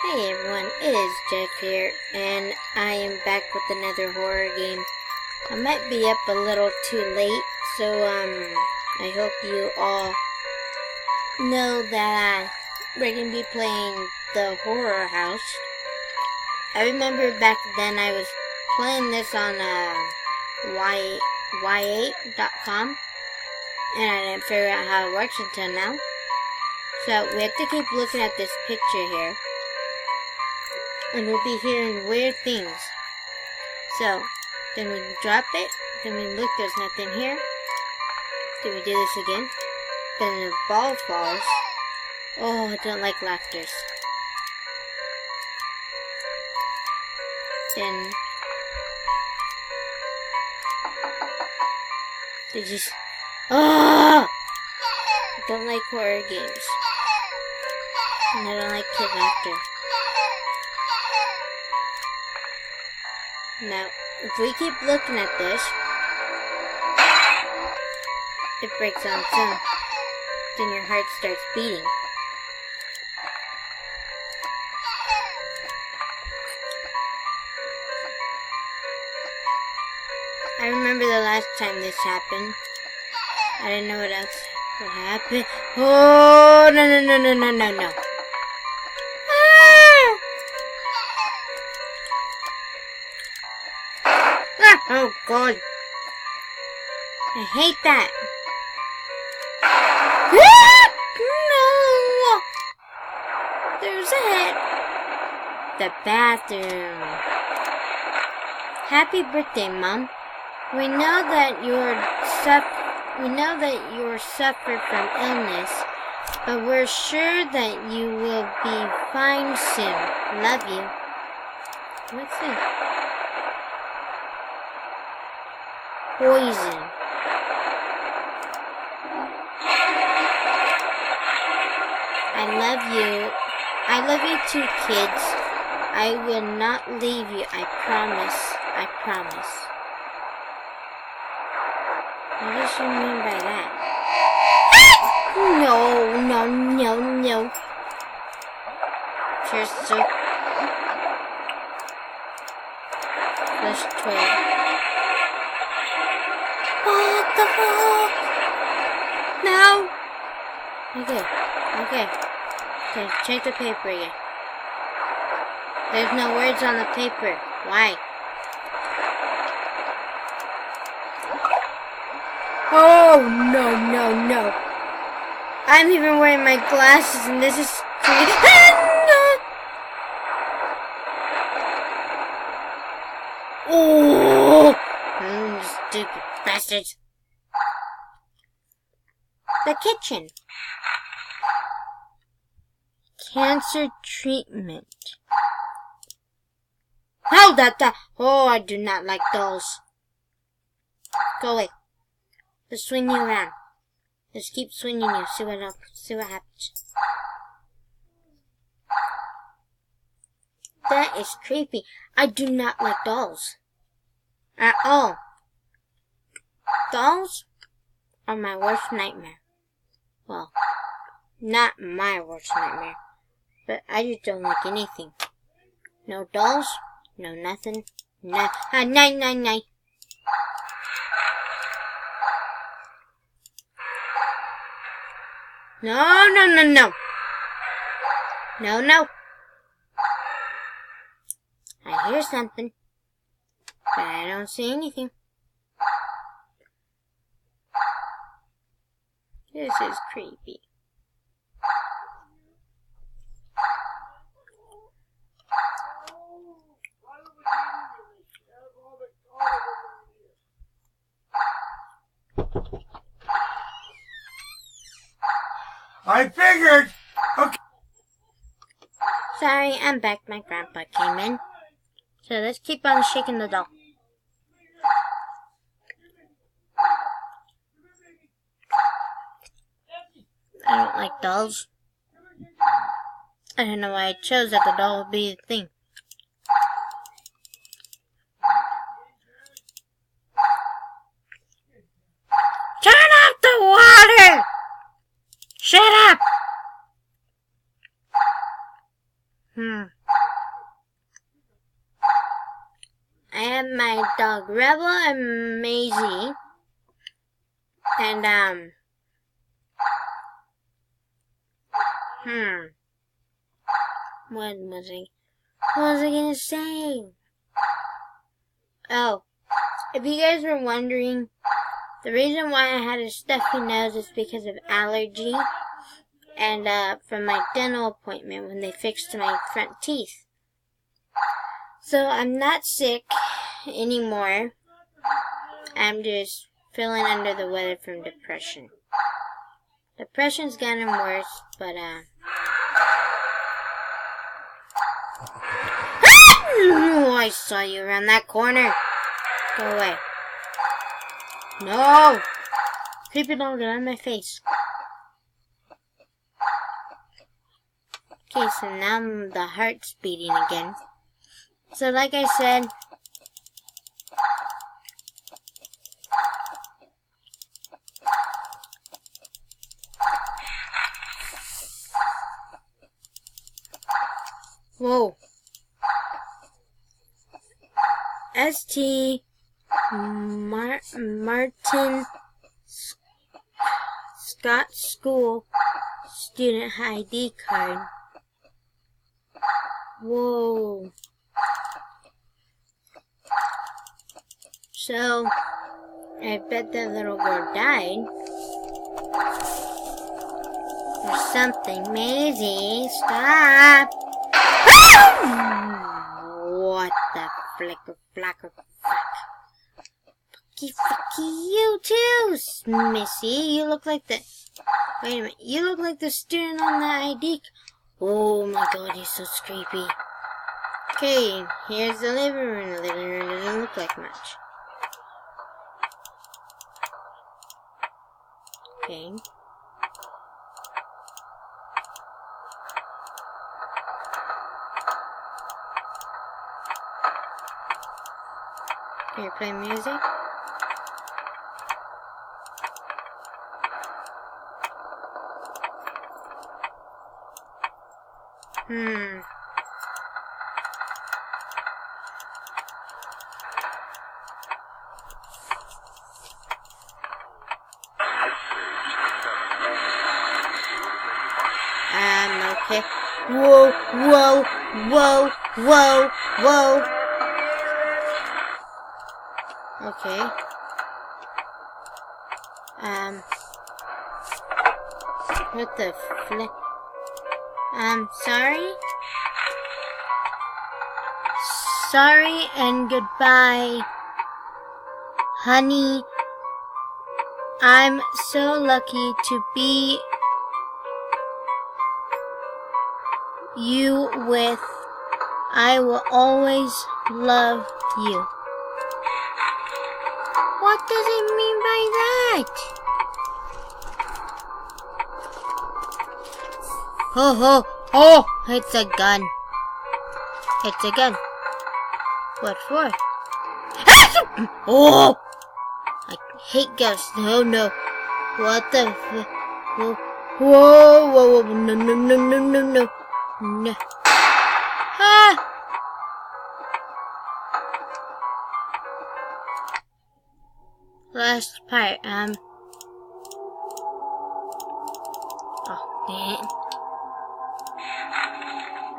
Hey everyone, it is Jeff here, and I am back with another horror game. I might be up a little too late, so I hope you all know that we're going to be playing The Horror House. I remember back then I was playing this on y8.com, and I didn't figure out how it works until now. So we have to keep looking at this picture here. And we'll be hearing weird things. So, then we drop it. Then we look, there's nothing here. Then we do this again. Then the ball falls. Oh, I don't like laughters. Then they just... Oh! I don't like horror games. And I don't like kid laughter. Now, if we keep looking at this, it breaks on its own. Then your heart starts beating. I remember the last time this happened. I didn't know what else would happen. Oh, no. Oh God, I hate that. No, there's a head. The bathroom. Happy birthday, Mom. We know that you're suffer from illness, but we're sure that you will be fine soon. Love you. What's this? Poison. I love you. I love you too, kids. I will not leave you. I promise. I promise. What does she mean by that? No. Cheers to flush toilet. What the fuck? No. Okay. Check the paper again. There's no words on the paper. Why? Oh, no. I'm even wearing my glasses and this is Oh! Stupid bastards. The kitchen. Cancer treatment. Hold that. Oh, I do not like dolls. Go away. Let's swing you around. Let's keep swinging you. See what happens. That is creepy. I do not like dolls. At all. Dolls are my worst nightmare. Well, not my worst nightmare, but I just don't like anything. No dolls, no nothing, no. Night. No. I hear something, but I don't see anything. This is creepy. I figured! Okay. Sorry, I'm back. My grandpa came in. So let's keep on shaking the doll. I don't like dolls. I don't know why I chose that the doll would be the thing. Turn off the water! Shut up! I have my dog Rebel and Maisie. And, what was I gonna say? Oh, if you guys were wondering, the reason why I had a stuffy nose is because of allergy and from my dental appointment when they fixed my front teeth. So I'm not sick anymore. I'm just feeling under the weather from depression. Depression's gotten worse, but oh, I saw you around that corner. Go away. No! Creepy dog, get out of my face. Okay, so now the heart's beating again. So like I said, whoa. St. Martin Scott School student ID card. Whoa. So, I bet that little girl died. Or something. Maisie, stop! What the flicker flacker fuck? Fucky you too, Missy. You look like the... Wait a minute. You look like the student on the ID. Oh my god, he's so creepy. Okay, here's the living room. The living room doesn't look like much. Okay. Can you play music? Okay. Whoa, whoa, whoa, whoa, whoa. Okay. What the flip? Sorry? Sorry and goodbye, honey. I'm so lucky to be you with. I will always love you. What does it mean by that? Ho ho ho! It's a gun. It's a gun. What for? Oh! I hate ghosts. No, no. What the f... Whoa, whoa, whoa, whoa. No, no, no, no, no, no. No. Ah! Last part, Oh, dang it.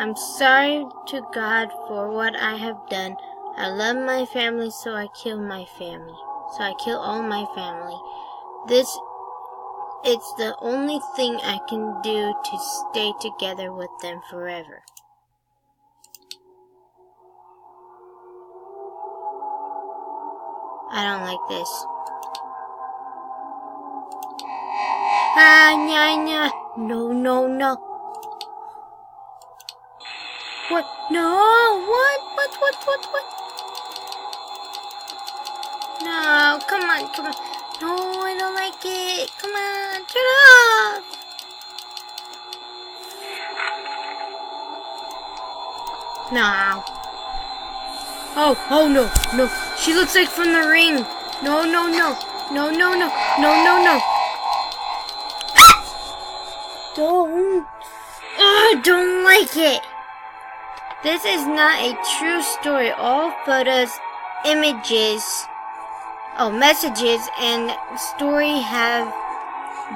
I'm sorry to God for what I have done. I love my family, so I kill my family. So I kill all my family. It's the only thing I can do to stay together with them forever. I don't like this. Ah, nya, nya. No, no, no. What? No, what? No, come on, come on. No, I don't like it. Come on, turn it off. No. Oh no, no. She looks like from The Ring. No, no, no. No, no, no. No, no, no. Don't. Oh, I don't like it. This is not a true story. All photos, images, messages, and story have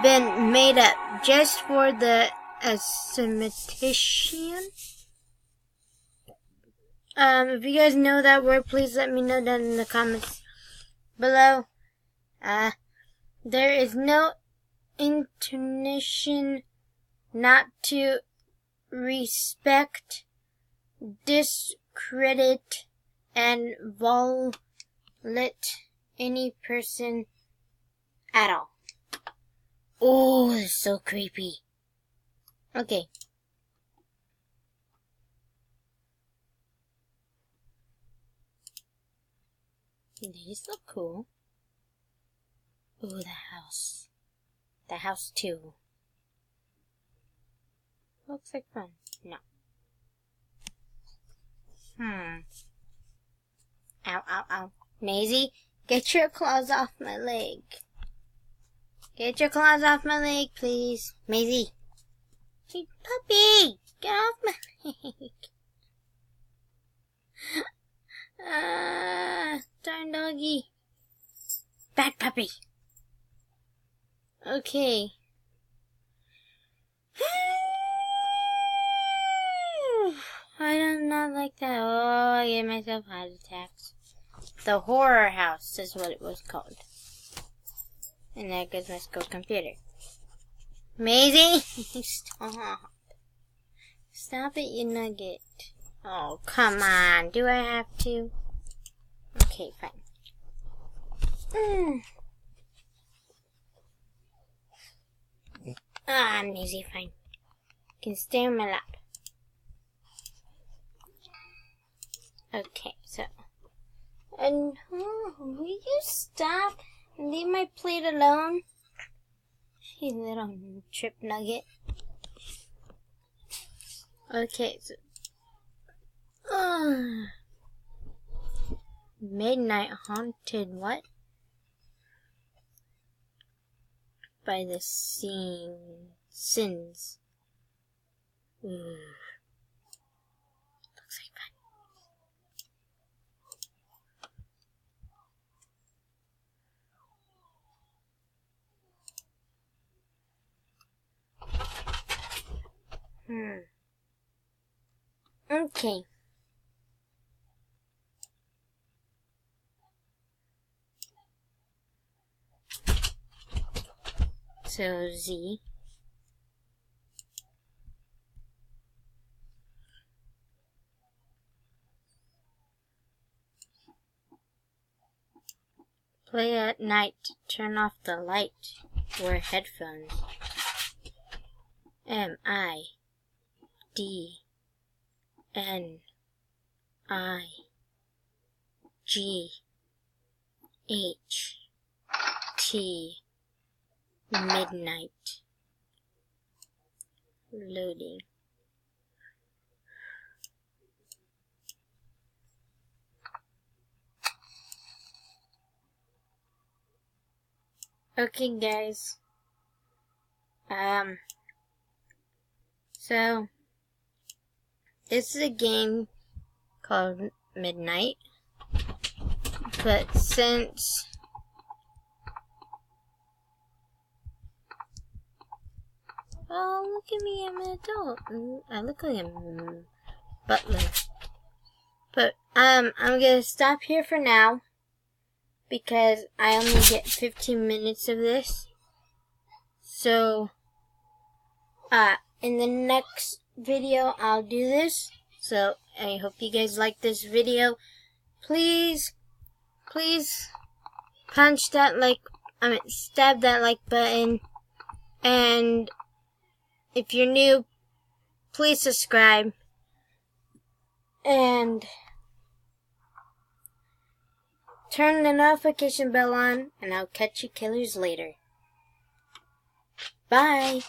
been made up just for the asymmetician. If you guys know that word, please let me know down in the comments below. There is no intention not to respect, discredit, and violate any person at all. Oh, it's so creepy. Okay. These look cool. Ooh, the house. The house too. Looks like fun. No. Ow, ow, ow. Maisie, get your claws off my leg. Get your claws off my leg, please. Maisie. Hey, puppy! Get off my leg. Darn doggy. Bad puppy. Okay. I do not like that. Oh, I gave myself heart attacks. The horror house is what it was called. And there goes my school computer. Maisie! Stop. Stop it, you nugget. Oh, come on. Do I have to? Okay, fine. Maisie, fine. You can stay on my lap. Okay, so. And will you stop and leave my plate alone? You little trip nugget. Okay, so. Midnight haunted what? By the sins. Ooh. Looks like fun. Okay. So Z. Play at night. Turn off the light. Wear headphones. MIDNIGHT. Midnight. Loading. Okay, guys. So this is a game called Midnight, but since look at me, I'm an adult. I look like a butler. But I'm gonna stop here for now because I only get 15 minutes of this. So in the next video I'll do this. So I hope you guys like this video. Please punch that stab that like button, and if you're new, please subscribe, and turn the notification bell on, and I'll catch you killers later. Bye!